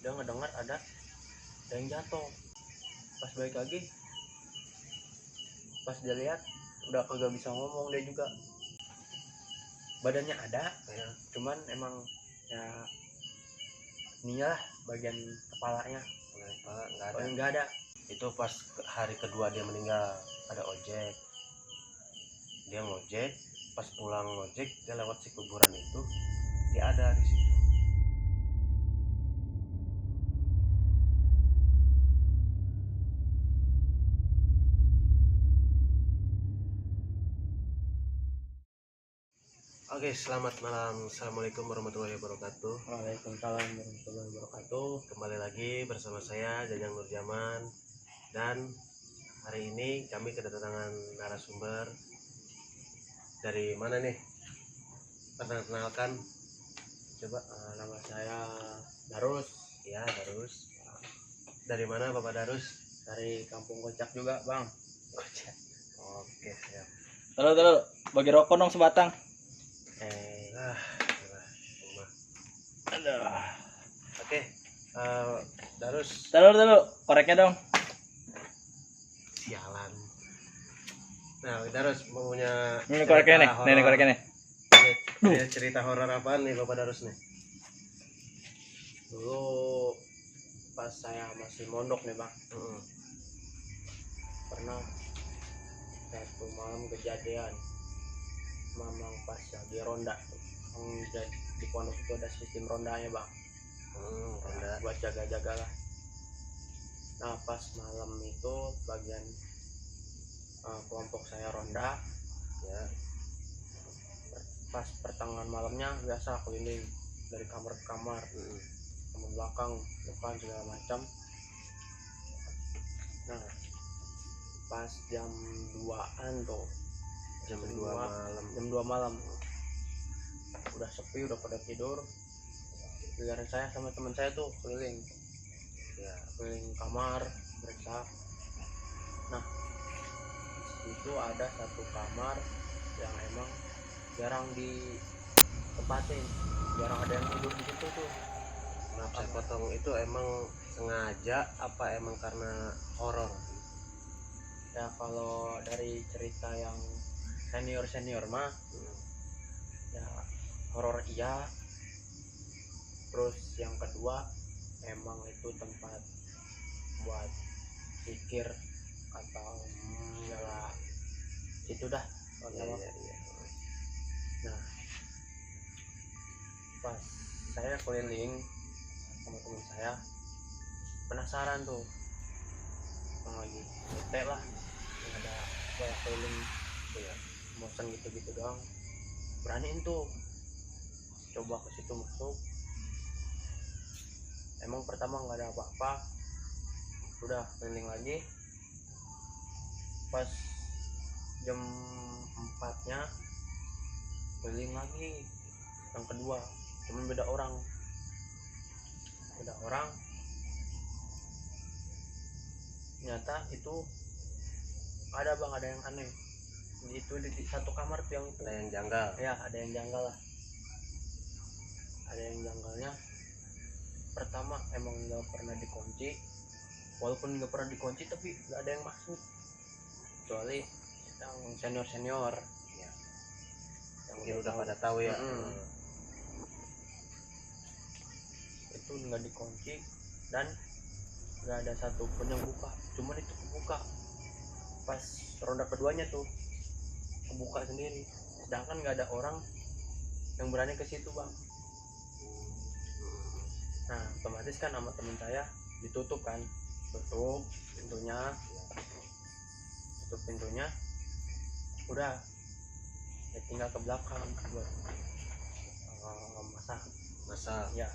Dia ngedengar ada yang jatuh. Pas balik lagi, pas dia lihat udah kagak bisa ngomong, dia juga badannya ada ya, cuman emang ya ininya lah bagian kepalanya nggak ada. Itu pas hari kedua dia meninggal, ada ojek, dia ngojek, pas pulang ngojek dia lewat si kuburan itu, dia ada di situ. Oke, selamat malam. Assalamualaikum warahmatullahi wabarakatuh. Waalaikumsalam warahmatullahi wabarakatuh. Kembali lagi bersama saya Jajang Nurjaman, dan hari ini kami kedatangan narasumber dari mana nih? Perkenalkan, coba. Nama saya Darus. Ya, Darus. Dari mana Bapak Darus? Dari Kampung Kocak juga, Bang. Kocak. Oke, siap. Taruh, bagi rokok dong sebatang. Aduh. Oke, Darus. Taruh, koreknya dong. Sialan. Nah, Darus punya Ini koreknya nih, nih koreknya nih. Ada cerita horor apaan nih Bapak Darus nih? Dulu pas saya masih mondok nih, Bang. Pernah satu malam kejadian, memang pas lagi ronda tuh. Di pondok itu ada sistem rondanya, Bang. Ronda. Buat jaga-jaga lah. Nah, pas malam itu bagian kelompok saya ronda Ya. pas pertengahan malamnya biasa keliling dari kamar ke kamar, kamar belakang, depan, segala macam. Nah, pas jam 2-an tuh, Jam 2 malam udah sepi, udah pada tidur. Giliran saya sama teman saya tuh keliling kamar periksa. Nah, itu ada satu kamar yang emang jarang ditempatin, jarang ada yang tidur di situ tuh. Maaf saya potong, itu emang sengaja apa emang karena horor? Ya kalau dari cerita yang senior mah ya horor iya. Terus yang kedua, emang itu tempat buat pikir atau segala itu dah. Iya. Nah, pas saya keliling sama teman saya, penasaran tuh, yang lagi bete lah, yang ada kayak keliling ya, bosan gitu doang, beraniin tuh coba ke situ masuk. Emang pertama nggak ada apa-apa, udah keliling lagi. Pas jam 4-nya keliling lagi yang kedua, cuman beda orang. Ternyata itu ada, Bang, ada yang aneh itu di satu kamar tuh. Yang itu Ada yang janggal ya, ada yang janggal lah. Ada yang janggalnya, pertama emang nggak pernah dikunci. Walaupun nggak pernah dikunci tapi nggak ada yang masuk, kecuali yang senior ya, yang mungkin udah pada tahu ya. Itu nggak dikunci dan nggak ada satupun yang buka, cuman itu kebuka pas ronda keduanya tuh, kebuka sendiri, sedangkan nggak ada orang yang berani ke situ, Bang. Nah, otomatis kan sama temen saya tutup pintunya, udah ya tinggal ke belakang buat masak ya.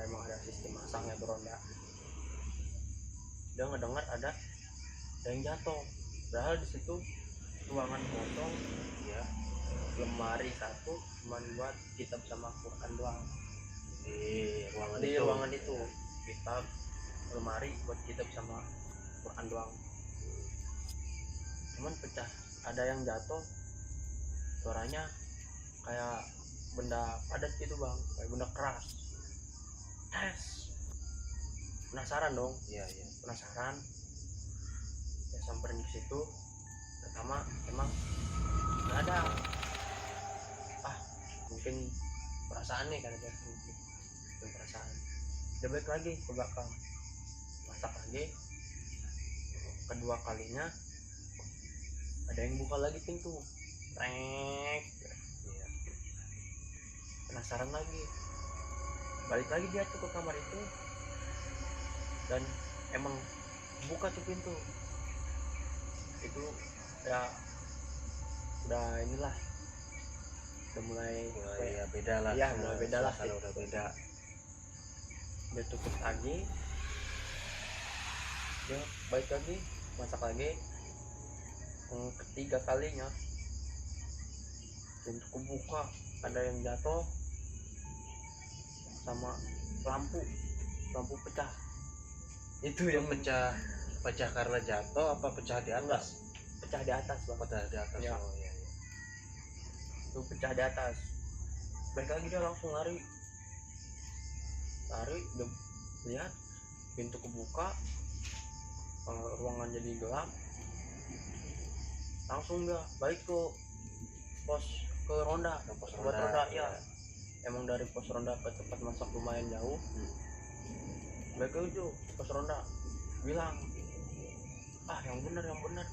Emang ada sistem masaknya tuh ronda. Dia ngedengar ada yang jatuh, padahal di situ ruangan kosong ya, lemari satu cuma buat kitab sama Quran doang. Di ruangan itu kitab, lemari buat kitab sama Quran doang. Cuman pecah, ada yang jatuh, suaranya kayak benda padat gitu, Bang, kayak benda keras. penasaran dong, iya penasaran ya, samperin ke situ. Pertama emang nggak ada, mungkin perasaan nih kan, dia mungkin perasaan. Dia balik lagi ke belakang, masak lagi. Kedua kalinya ada yang buka lagi pintu, trek. iya. Penasaran lagi, balik lagi dia tuh ke kamar itu, dan emang buka tuh pintu itu. Ya udah inilah, udah mulai Ya beda lah, iya mulai beda lah, suasana udah beda. dia tutup lagi, dia balik lagi masak lagi. Yang ketiga kalinya pintu kebuka, ada yang jatuh sama lampu pecah. Itu yang pecah karena jatuh apa pecah di atas? pecah di atas bang. Pecah di atas. Ya. Oh iya. Itu pecah di atas. Balik lagi dia langsung lari, dia lihat pintu kebuka, ruangan jadi gelap. Langsung dia balik ke ronda, Pos buat ronda. ronda ya. Emang dari pos ronda ke tempat masak lumayan jauh. Balik ke ujung pos ronda, bilang yang benar.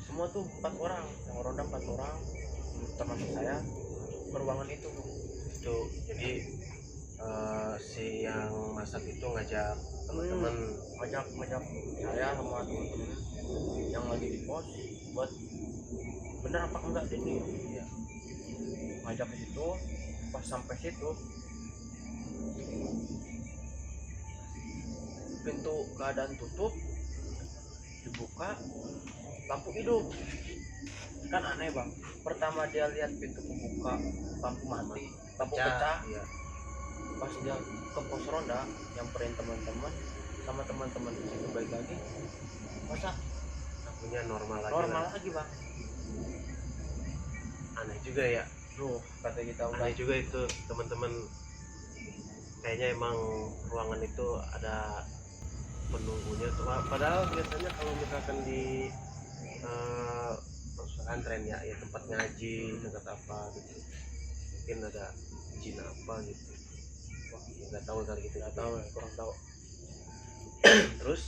Semua tuh 4 orang, yang ronda 4 orang termasuk saya, ke ruangan itu. Jadi si yang masak itu ngajak teman-teman, ngajak saya sama teman-teman yang lagi di pos buat bener apa enggak ini ya. Ngajak ke situ. Pas sampai situ, pintu keadaan tutup, dibuka, lampu hidup. Kan aneh bang, pertama dia lihat pintu kebuka, lampu mati, lampu pecah. Iya. Pas dia ke pos ronda, nyamperin teman-teman, sama teman-teman di situ balik lagi, masa Lampunya normal lagi bang. Aneh juga ya. Loh, kata kita udah Aneh juga itu teman-teman. Kayaknya emang ruangan itu ada penunggunya tuh. Padahal biasanya kalau misalkan di pesantren ya tempat ngaji, tempat apa gitu, mungkin ada jin apa gitu. Wah, nggak tahu kali gitu. nggak tahu, kurang tahu. Terus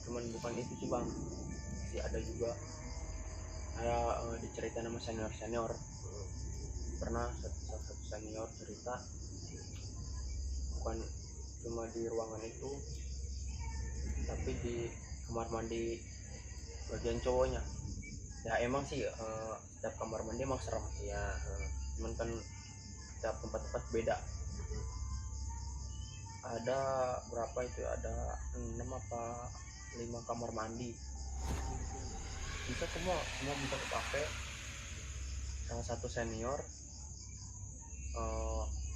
Cuman bukan itu sih bang, masih ada juga. Saya diceritain sama senior pernah satu senior cerita, bukan cuma di ruangan itu, tapi di kamar mandi bagian cowoknya. Ya emang sih setiap kamar mandi emang serem ya, cuman kan setiap tempat beda. Ada berapa itu, ada 6 apa 5 kamar mandi, bisa semua bisa kepake. Salah satu senior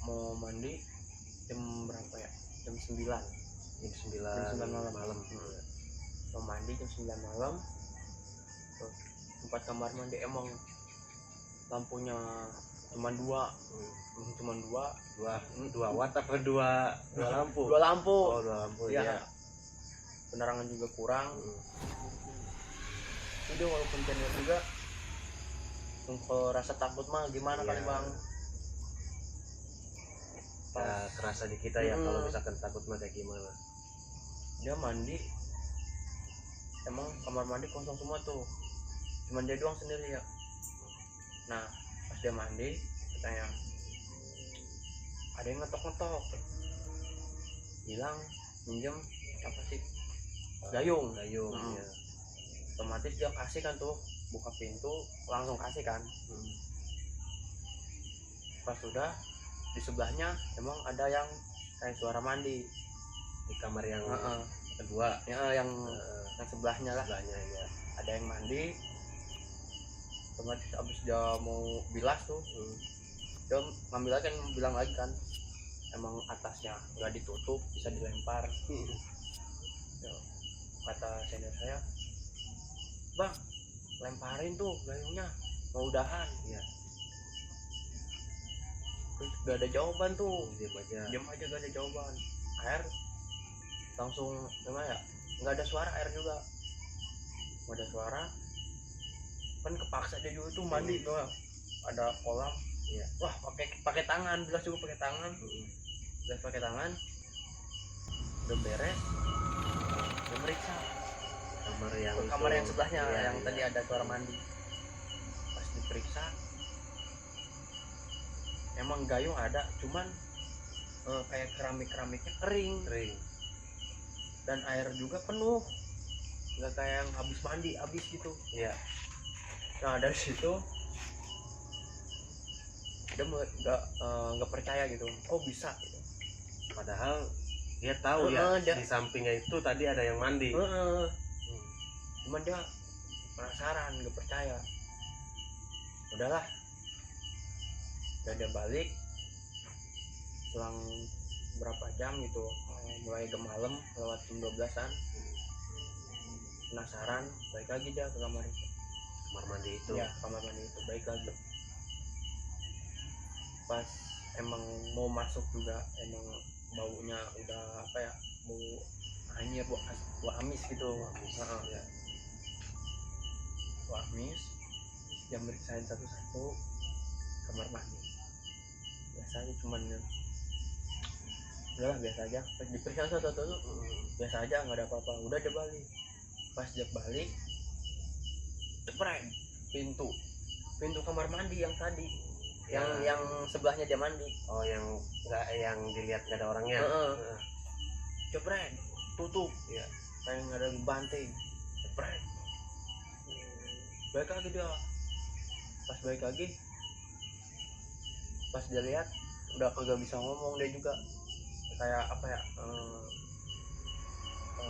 mau mandi jam berapa ya, jam 9 malam. Mau mandi jam 9 malam. Tempat kamar mandi emang lampunya cuma dua watt apa dua lampu? Dua lampu. Oh, 2 lampu ya. Penerangan juga kurang. Itu walaupun senior juga, kalau rasa takut mah gimana kali bang. Kerasa di kita ya kalau misalkan takut mah kayak gimana. Dia mandi, emang kamar mandi kosong semua tuh, cuman dia doang sendiri ya. Nah pas dia mandi, katanya ada yang ngetok, bilang minjem apa sih, gayung. Ya. Otomatis dia kasih kan tuh, buka pintu langsung kasih kan. Pas sudah di sebelahnya emang ada yang kayak suara mandi di kamar yang kedua ya, yang sebelahnya lah. Ya. Ada yang mandi, otomatis abis dia mau bilas tuh, dia ngambil lagi kan, bilang lagi kan emang atasnya nggak ditutup, bisa dilempar. Ya, kata senior saya, bang lemparin tuh gayungnya, mau udahan ya. terus gak ada jawaban tuh, diam aja. diam aja gak ada jawaban. Air langsung gimana ya, nggak ada suara air juga, nggak ada suara kan, kepaksa dia juga tuh mandi doang, ada kolam. Iya. Wah pakai tangan, belas juga pakai tangan, belas pakai tangan. Udah beres, dia meriksa ke kamar yang sebelahnya, iya, yang tadi ada suara mandi. Pas diperiksa emang gayung ada, cuman kayak keramiknya kering dan air juga penuh, nggak kayak yang habis mandi habis gitu. Iya. Nah dari situ dia nggak percaya gitu, oh bisa gitu. Padahal dia tahu di sampingnya itu tadi ada yang mandi. Cuman dia penasaran, nggak percaya. Udahlah, udah dia balik selang berapa jam gitu, mulai ke malam lewat jam 12-an. Penasaran, balik lagi dia ke kamar itu, Kamar mandi itu. ya kamar mandi itu, balik lagi. Pas emang mau masuk juga emang baunya udah apa ya, bau anyir, bau amis gitu. Ya. Bau amis. Yang meriksain satu-satu kamar mandi, biasa aja, cuman udahlah biasa aja. Pas diperiksa satu-satu biasa aja, nggak ada apa-apa. Udah dia balik. Pas dia balik, cepreng pintu kamar mandi yang tadi, yang sebelahnya dia mandi. Oh, yang nggak, yang dilihat nggak ada orangnya. Cepreng, tutup Iya. kayak nggak ada banting. Cepreng, balik lagi dia. Pas balik lagi, pas dia lihat udah kagak bisa ngomong dia juga, kayak apa ya,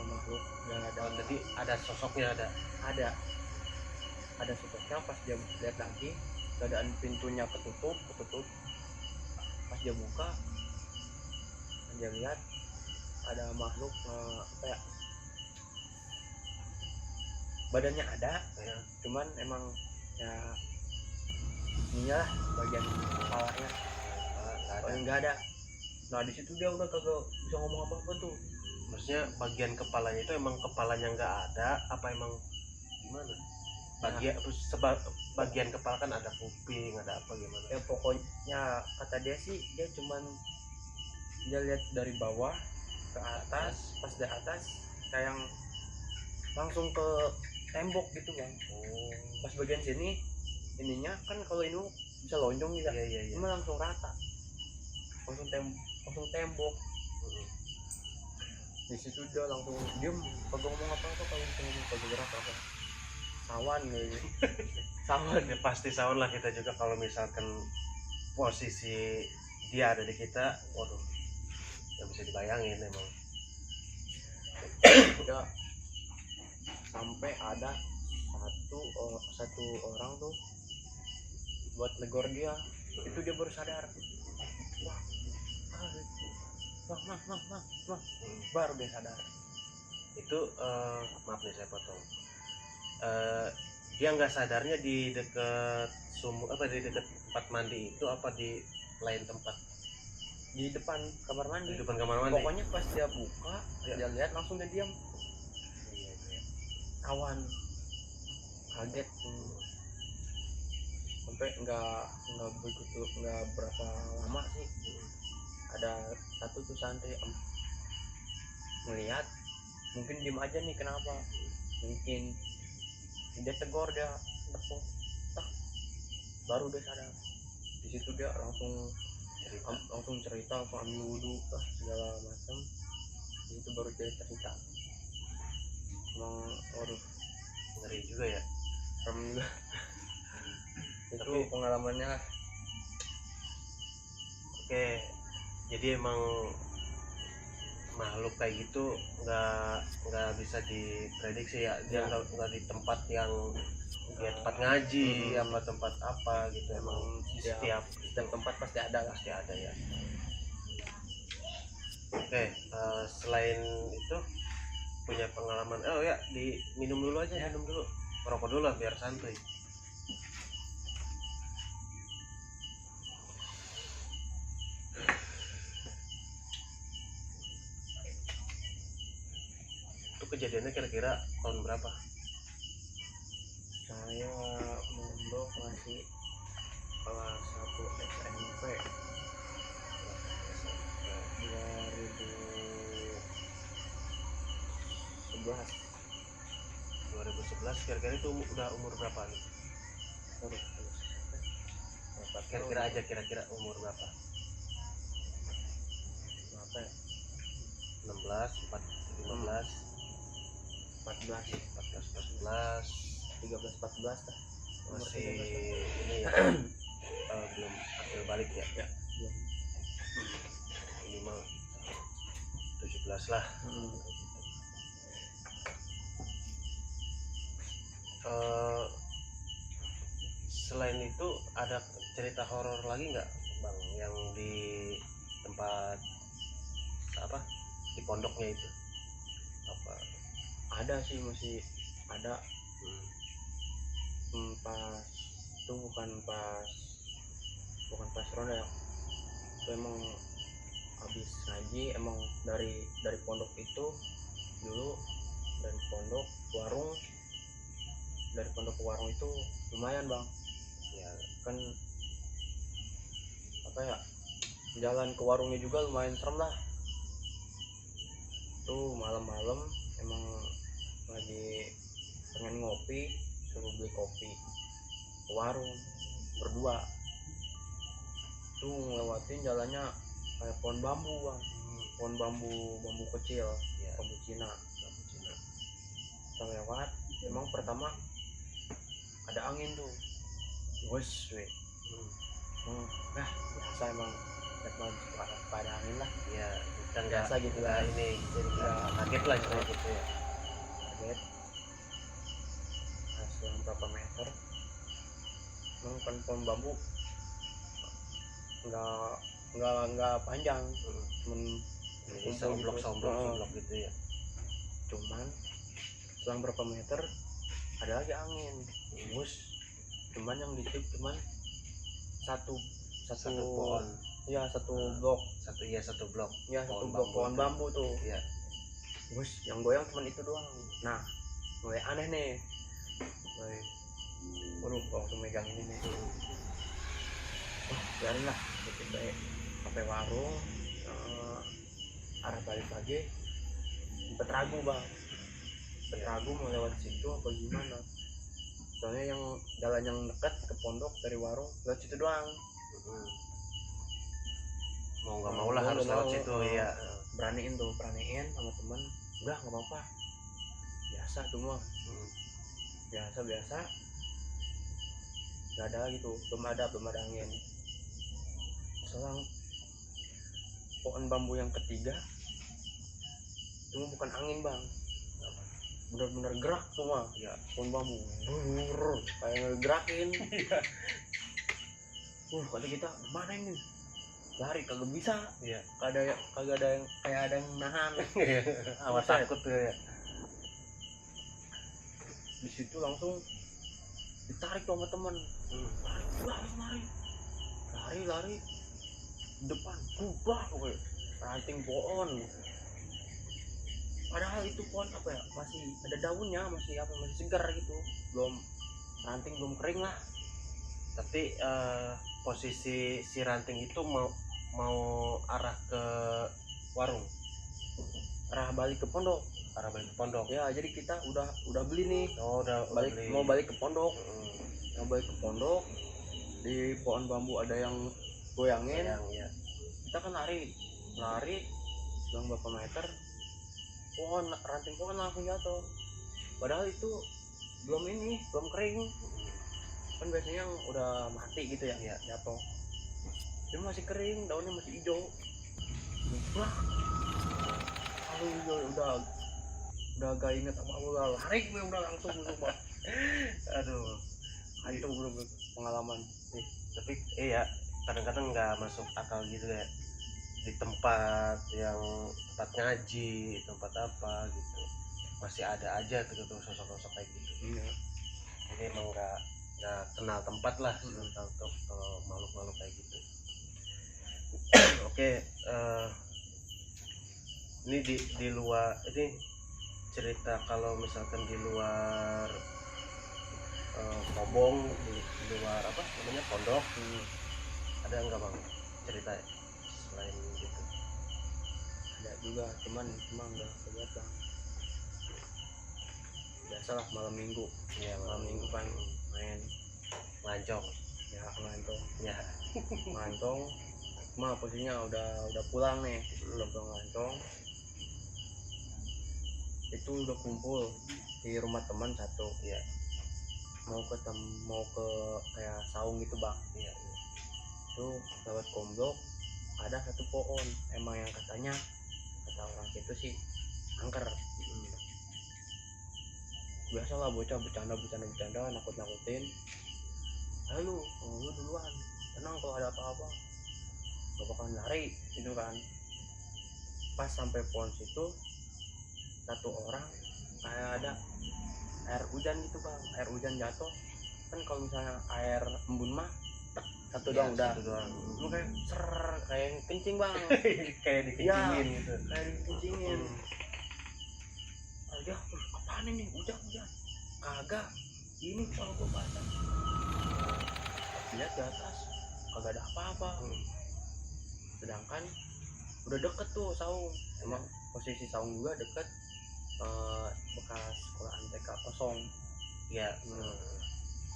makhluk yang ada. Jadi ada sosoknya, ada sosoknya. Pas dia lihat lagi keadaan pintunya ketutup. Pas dia buka, dia lihat ada makhluk, apa ya, badannya ada ya, cuman emang ya inilah bagian kepalanya nggak ada. Nah di situ dia udah kagak bisa ngomong apa-apa tuh. Maksudnya bagian kepalanya itu emang kepalanya nggak ada, apa emang gimana? Bagian kepala kan ada kuping, ada apa gimana? Ya pokoknya kata dia sih, dia cuman dia lihat dari bawah ke atas. Pas dari atas kayak langsung ke tembok gitu kan. Pas bagian sini ininya kan, kalau ini bisa lonjong gitu. Iya. Ini langsung rata, langsung tembok. Di situ dia langsung diem, kagak ngomong apa-apa. Kalau ngomong kagak gerak apa, sawan gitu. Sawan Ya pasti sawan lah kita juga kalau misalkan posisi dia ada di kita, waduh, nggak bisa dibayangin emang. Udah sampai ada satu orang tuh buat negor dia, itu dia baru sadar. Wah, baru dia sadar. Itu maaf nih saya potong. Dia nggak sadarnya di dekat sumur, apa di dekat tempat mandi itu, apa di lain tempat? Di depan kamar mandi. Di depan kamar mandi. Pokoknya pas dia buka, dia lihat langsung dia diam. Kawan kaget, sampai nggak begitu, nggak berapa lama sih, ada satu tuh santri ngelihat, mungkin diem aja nih, kenapa, mungkin dia tegur, dia tepuk, baru dia sadar. Di situ dia langsung cerita, langsung ambil wudhu segala macam. Di situ baru dia cerita. Emang ngeri juga ya. Serem juga. Itu Tapi pengalamannya. Oke, jadi emang makhluk kayak gitu nggak bisa diprediksi ya. Dia nggak di tempat yang dia tempat ngaji apa tempat apa gitu. Emang setiap tempat pasti ada ya. Oke, selain itu punya pengalaman, minum dulu aja, minum dulu, merokok dulu lah biar santuy. kejadiannya kira-kira tahun berapa? Saya mondok masih kelas 1 SMP 2011. 2011 kira-kira itu udah umur berapa nih? Sorry, Kira-kira aja kira-kira umur berapa? berapa ya? 16, 15, 14 ya, 14, 14 13 14 lah. Umur masih 13 lah. ini ya belum akil balik ya? Ya, belum. Minimal 17 lah. Eh, selain itu ada cerita horor lagi nggak bang yang di tempat apa di pondoknya itu apa? Ada sih, masih ada. Hmm. Pas itu bukan pas ronda ya, itu emang habis ngaji. Emang dari pondok itu dulu, dari pondok ke warung itu lumayan bang Ya kan, apa ya, jalan ke warungnya juga lumayan serem lah. Tuh malam-malam emang lagi pengen ngopi, suruh beli kopi ke warung berdua. Tuh ngelewatin jalannya kayak pohon bambu bang, pohon bambu kecil, ya bambu Cina. Kita lewat, emang pertama ada angin tuh, wes we. Nah biasa emang pada angin lah, ya kita biasa gitu nggak lah. ini jadi nggak kaget lah istilahnya gitu ya. Kaget. Nah, selang berapa meter, emang kan pohon bambu nggak panjang, cuman Jadi kumpul somblok gitu ya. Cuman selang berapa meter ada lagi angin, bus. Cuman yang ditiup cuman satu pohon ya, satu blok satu blok ya, satu blok pohon bambu tuh ya. bus. Yang goyang cuman itu doang. Nah mulai aneh nih, waduh langsung megang ini nih. Wah biarin lah, kita baik sampai warung, arah balik lagi sempet ragu bang, mau lewat situ apa gimana. Soalnya yang jalan yang dekat ke pondok dari warung lewat situ doang. Mau nggak mau lah harus lewat situ ya. Beraniin sama temen, udah nggak apa-apa, biasa tuh mah. biasa nggak ada gitu, belum ada angin. Selang pohon bambu yang ketiga itu bukan angin bang, bener-bener gerak tuh mah ya, pohon bambu kayak ngegerakin. Kata kita mana ini, lari kagak bisa ya. kagak ada yang kayak ada yang nahan. Awas takut tuh ya. Di situ langsung ditarik sama temen, lari depan kubah gue, ranting pohon. Padahal itu pohon apa ya, masih ada daunnya, masih segar gitu, ranting belum kering lah. Tapi posisi si ranting itu mau arah ke warung, arah balik ke pondok ya. Jadi kita udah beli nih, mau balik ke pondok. Di pohon bambu ada yang goyangin ya. Kita kan lari selang berapa meter, ranting pohon langsung jatuh. Padahal itu belum kering kan, biasanya yang udah mati gitu ya, jatuh. Dia masih kering, daunnya masih hijau. Udah gak inget apa-apa, udah lari gue, udah langsung lupa. Aduh, itu belum pengalaman. Tapi ya kadang-kadang nggak masuk akal gitu ya, di tempat ngaji, tempat apa gitu masih ada aja gitu sosok-sosok kayak gitu. Jadi emang nggak kenal tempat lah untuk makhluk-makhluk kayak gitu. Oke, ini di luar ini cerita kalau misalkan di luar kobong, di luar apa namanya pondok, ada nggak bang cerita selain gitu? Ada juga, cuman nggak lihat bang. Biasalah malam minggu, Iya, malam minggu kan main lancong. ya, ngantong Ya. ngantong mah posisinya udah pulang nih, udah pulang ngantong. Itu udah kumpul di rumah teman satu, Iya. mau ke kayak saung gitu bang. Iya. Itu lewat komblok ada satu pohon, emang yang katanya kata orang situ sih angker. Biasalah bocah bercanda nakut-nakutin. Ayo lu duluan, tenang, kalau ada apa-apa gak bakalan lari gitu kan. Pas sampai pohon situ, satu orang kayak ada air hujan gitu bang, air hujan jatuh kan. Kalau misalnya air embun mah satu Ya, doang udah, satu doang. lu kayak kayak kencing bang. Kayak dikencingin gitu. Kayak dikencingin. Aja apaan ini, hujan kagak ini kalau gua baca lihat di atas kagak ada apa-apa. Sedangkan udah deket tuh saung, emang posisi saung juga deket bekas sekolahan TK kosong. Iya.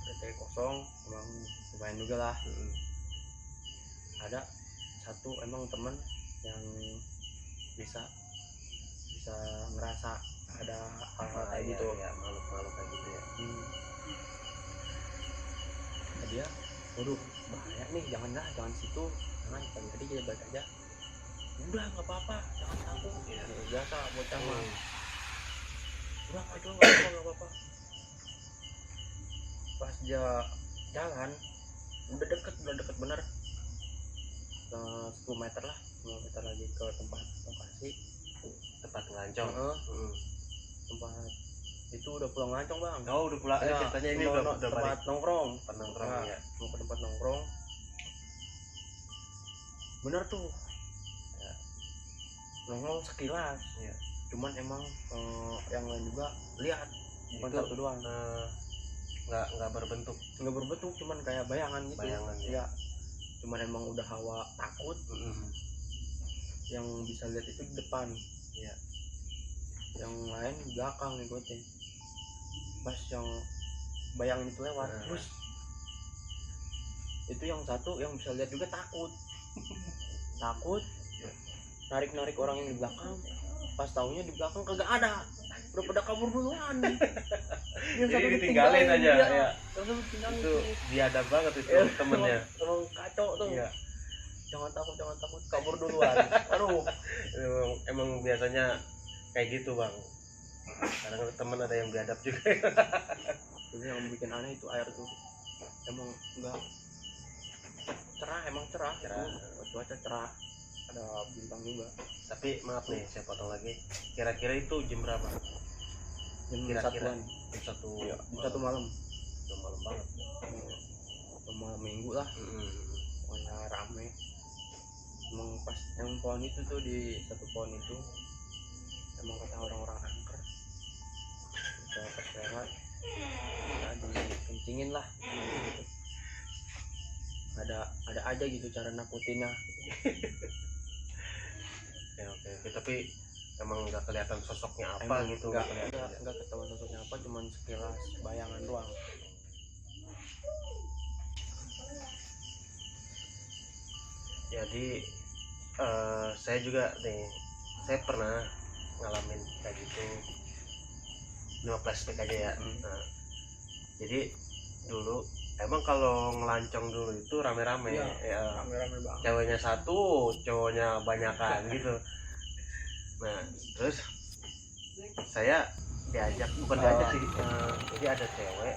TK kosong emang lumayan juga lah. Ada satu emang temen yang bisa ngerasa ada hal-hal kayak gitu. Ya, makhluk kayak gitu ya. Nah, dia waduh bahaya nih, jangan situ, jangan tadi kita balik aja. Udah nggak apa-apa, jangan takut ya, biasa bocah mah. Udah nggak apa-apa. Pas dia jalan udah deket bener, 10 meter lah, 10 meter lagi ke tempat lokasi, Tempat ngelancong. tempat itu udah pulang ngelancong bang. Oh, udah pulang. Ya, Ceritanya ini udah tempat balik. nongkrong. Nongkrong ya. Mau ke tempat nongkrong. Bener tuh. Ya. Nongkrong sekilas. Ya. Cuman emang yang lain juga lihat, bukan Itu, satu doang. Nggak berbentuk, cuman kayak bayangan gitu. Bayangan, ya. Cuman emang udah hawa takut. Yang bisa lihat itu di depan. Ya. Yang lain di belakang ngikutin. Pas yang bayangan itu lewat, terus itu yang satu yang bisa lihat juga takut. Narik orang yang di belakang. Pas taunya di belakang kagak ada, udah pada kabur duluan. Yang Jadi satu ditinggalin aja ya. Terus ditinggalin. Itu biadab banget itu temennya. Emang kacau tuh. Iya. Jangan takut, kabur duluan. Aduh, Emang biasanya kayak gitu bang. Kadang temen ada yang biadab juga. Jadi yang bikin aneh itu air tuh emang enggak cerah, cuaca cerah, ada bintang juga. Tapi maaf nih, saya potong lagi. Kira-kira itu jam berapa? Jam Kira-kira satuan, jam satu. jam satu malam. Jam malam banget. Malam minggu lah, pokoknya rame. Emang pas yang pohon itu tuh, di satu pohon itu emang kata orang-orang angker. Kita pas lewat, ya dikencingin lah. Ada aja gitu cara nakutinnya. Oke. Tapi emang nggak kelihatan sosoknya apa Emang gitu. nggak ketahuan sosoknya apa, cuman sekilas bayangan doang. Jadi saya juga nih, saya pernah ngalamin kayak gitu. Ini flashback aja ya. Nah, jadi dulu emang kalau ngelancong dulu itu rame-rame. Ya, rame-rame banget. Ceweknya satu, cowoknya banyakan gitu. Nah, terus saya bukan diajak sih. Jadi ada cewek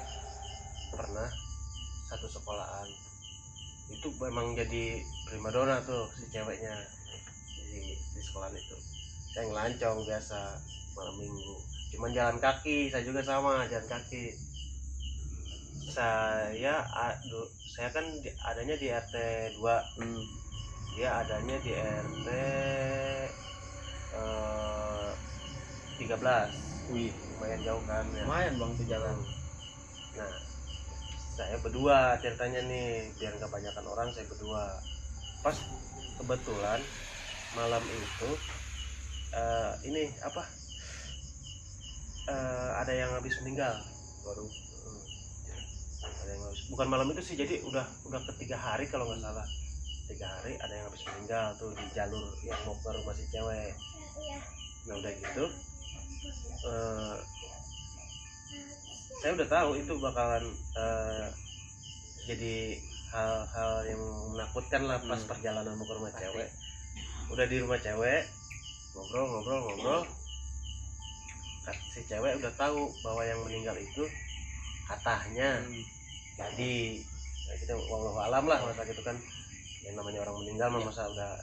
pernah satu sekolahan. Itu memang jadi primadona tuh si ceweknya di sekolahan itu. Saya ngelancong biasa malam minggu. Cuman jalan kaki, saya juga sama jalan kaki. Saya kan adanya di RT 2. Dia adanya di RT 13. Wih, lumayan jauh kan ya. lumayan bang tuh jalan. Nah, saya berdua ceritanya nih, biar nggak banyakan orang, saya berdua. Pas kebetulan malam itu ini apa? Ada yang habis meninggal. Baru Ada yang habis, bukan malam itu sih, jadi udah ketiga hari kalau nggak salah. 3 hari ada yang habis meninggal tuh di jalur yang mau ke rumah si cewek. Nah udah gitu, saya udah tahu itu bakalan jadi hal-hal yang menakutkan lah pas perjalanan mau ke rumah cewek. Udah di rumah cewek, ngobrol, si cewek udah tahu bahwa yang meninggal itu katanya jadi, nah, kita wallahu alam lah, masa gitu kan, yang namanya orang meninggal mah masa udah,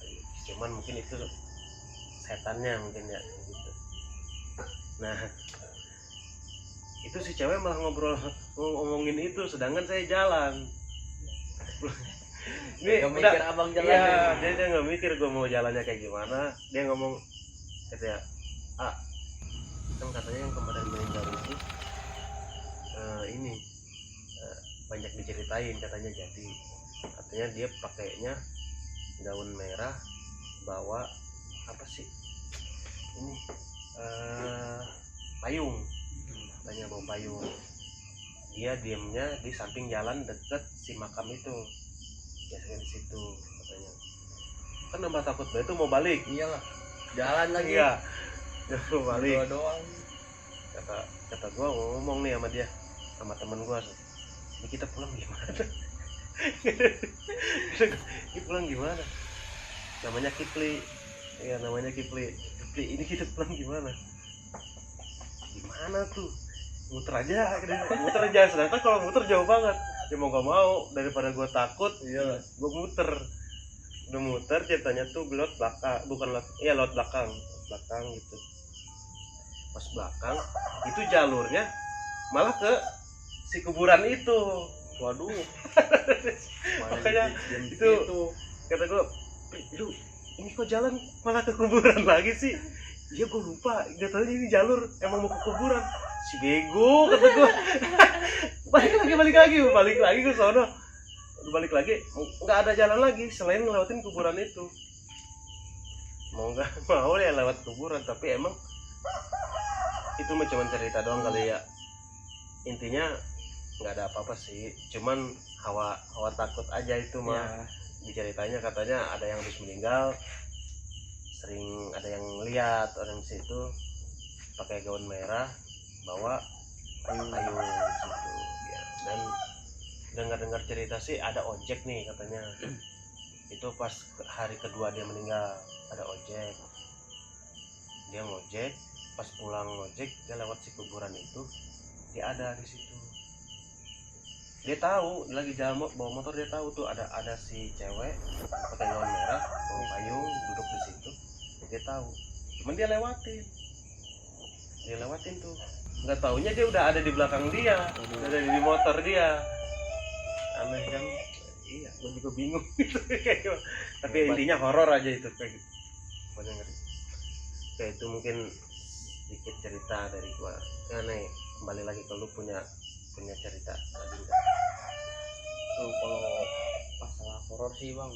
cuman mungkin itu setannya mungkin ya gitu. Nah itu si cewek malah ngomongin itu, sedangkan saya jalan. Ini Gak udah mikir abang jalan ya, ya. dia nggak mikir gue mau jalannya kayak gimana. Dia ngomong katanya, kan katanya yang kemarin meninggal itu ini banyak diceritain katanya, jadi katanya dia pakainya daun merah, bawa apa sih ini payung, katanya bawa payung. Dia diemnya di samping jalan deket si makam itu, biasanya di situ katanya. Kan nambah takut banget tuh mau balik. Iyalah, jalan lagi. Iya, dia mau balik. Berdua doang. Kata gua ngomong nih sama dia, sama temen gua, ini kita pulang gimana? Kita pulang gimana? Namanya Kipli, ya namanya Kipli. Ini kita pulang gimana? Gimana tuh? Muter aja, sedangkan kalau muter jauh banget. Ya mau gak mau, daripada gua takut, Iyalah. gua muter. Udah muter, ceritanya tuh lewat belakang, bukan lewat, iya lewat belakang gitu. Pas belakang, itu jalurnya malah ke si kuburan itu. Waduh. Makanya itu kata gue, lu ini kok jalan malah ke kuburan lagi sih? Iya gue lupa, gak tahu ini jalur emang mau ke kuburan. Si bego, kata gue. balik lagi ke sono. Balik lagi, nggak ada jalan lagi selain ngelewatin kuburan itu. Mau nggak mau ya lewat kuburan, tapi emang itu cuma cerita doang kali ya. Intinya nggak ada apa-apa sih, cuman hawa takut aja itu mah. Ya. Diceritanya katanya ada yang habis meninggal, sering ada yang lihat orang situ pakai gaun merah, bawa payung gitu ya. Dan dengar cerita sih ada ojek nih katanya. Itu pas hari kedua dia meninggal, ada ojek, dia ngojek, pas pulang ngojek dia lewat si kuburan itu, dia ada di situ. Dia tahu lagi jalan bawa motor, dia tahu tuh ada si cewek pakai gaun merah, bawa payung, duduk di situ. Dia tahu, cuman dia lewatin tuh. Nggak taunya dia udah ada di belakang dia, udah ada di motor dia. Aneh kan? Iya, gue juga bingung gitu. Tapi intinya horor aja itu kayak gitu. Kayak itu mungkin sedikit cerita dari gua. Ya nih, kembali lagi ke lu punya cerita lagi enggak? Tuh kalau masalah horor sih bang,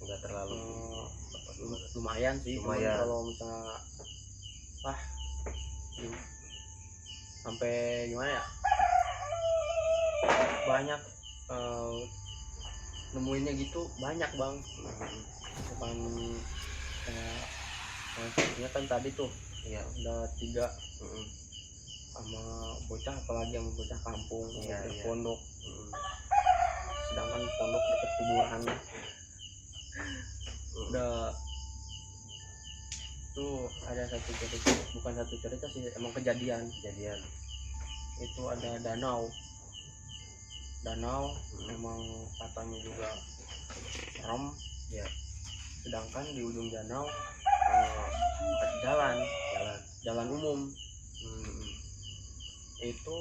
Enggak terlalu lumayan sih. Lumayan. Kalau misalnya sampai gimana ya, banyak nemuinnya gitu banyak bang. Bukan satunya kan tadi tuh Iya. udah 3 sama bocah, apalagi sama bocah kampung, Iya. pondok. Sedangkan pondok dekat kuburan. Udah tuh ada satu cerita, bukan satu cerita sih, emang kejadian. Itu ada danau memang katanya juga serem Ya. Sedangkan di ujung danau jalan umum. Itu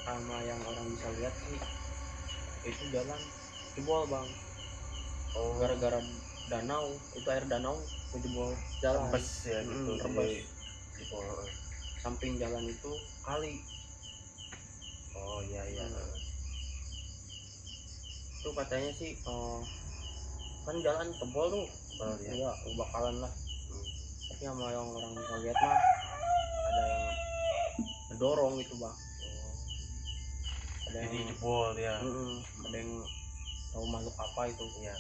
sama yang orang bisa lihat sih, itu jalan jebol bang. Gara-gara danau, itu air danau jebol jalan. Rembes ya gitu. Rembes. Oh, samping jalan itu kali. oh iya iya. Itu katanya sih kan jalan tebal tuh. Oh iya. Iya, bakalan lah. Tapi sama yang orang bisa lihat mah ada yang ngedorong gitu bang. Ada Jadi yang jebol ya. ada yang tahu makhluk apa itu. Iya.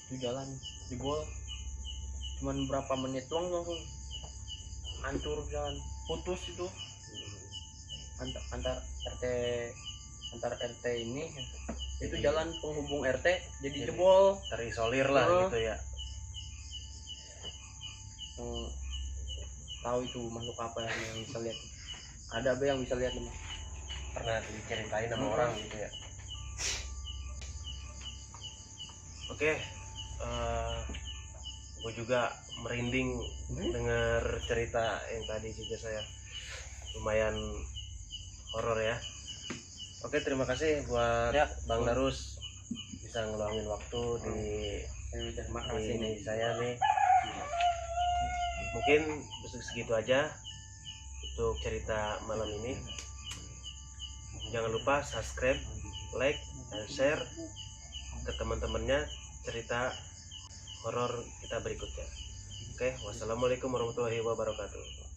Itu jalan jebol cuman berapa menit doang langsung hancur jalan, putus itu antar RT ini itu Jadi- jalan penghubung RT jadi Jadi- jebol. Terisolir lah gitu ya. Yang tahu itu makhluk apa yang bisa lihat, ada be yang bisa lihat nih. Pernah diceritain sama orang gitu ya. Oke, gue juga merinding dengar cerita yang tadi juga saya lumayan horor ya. Oke, terima kasih buat Ya. Bang Darus bisa ngeluangin waktu di Terima kasih nih. saya nih. Mungkin segitu aja untuk cerita malam ini. Jangan lupa subscribe, like, dan share ke teman-temannya cerita horor kita berikutnya. Oke, wassalamualaikum warahmatullahi wabarakatuh.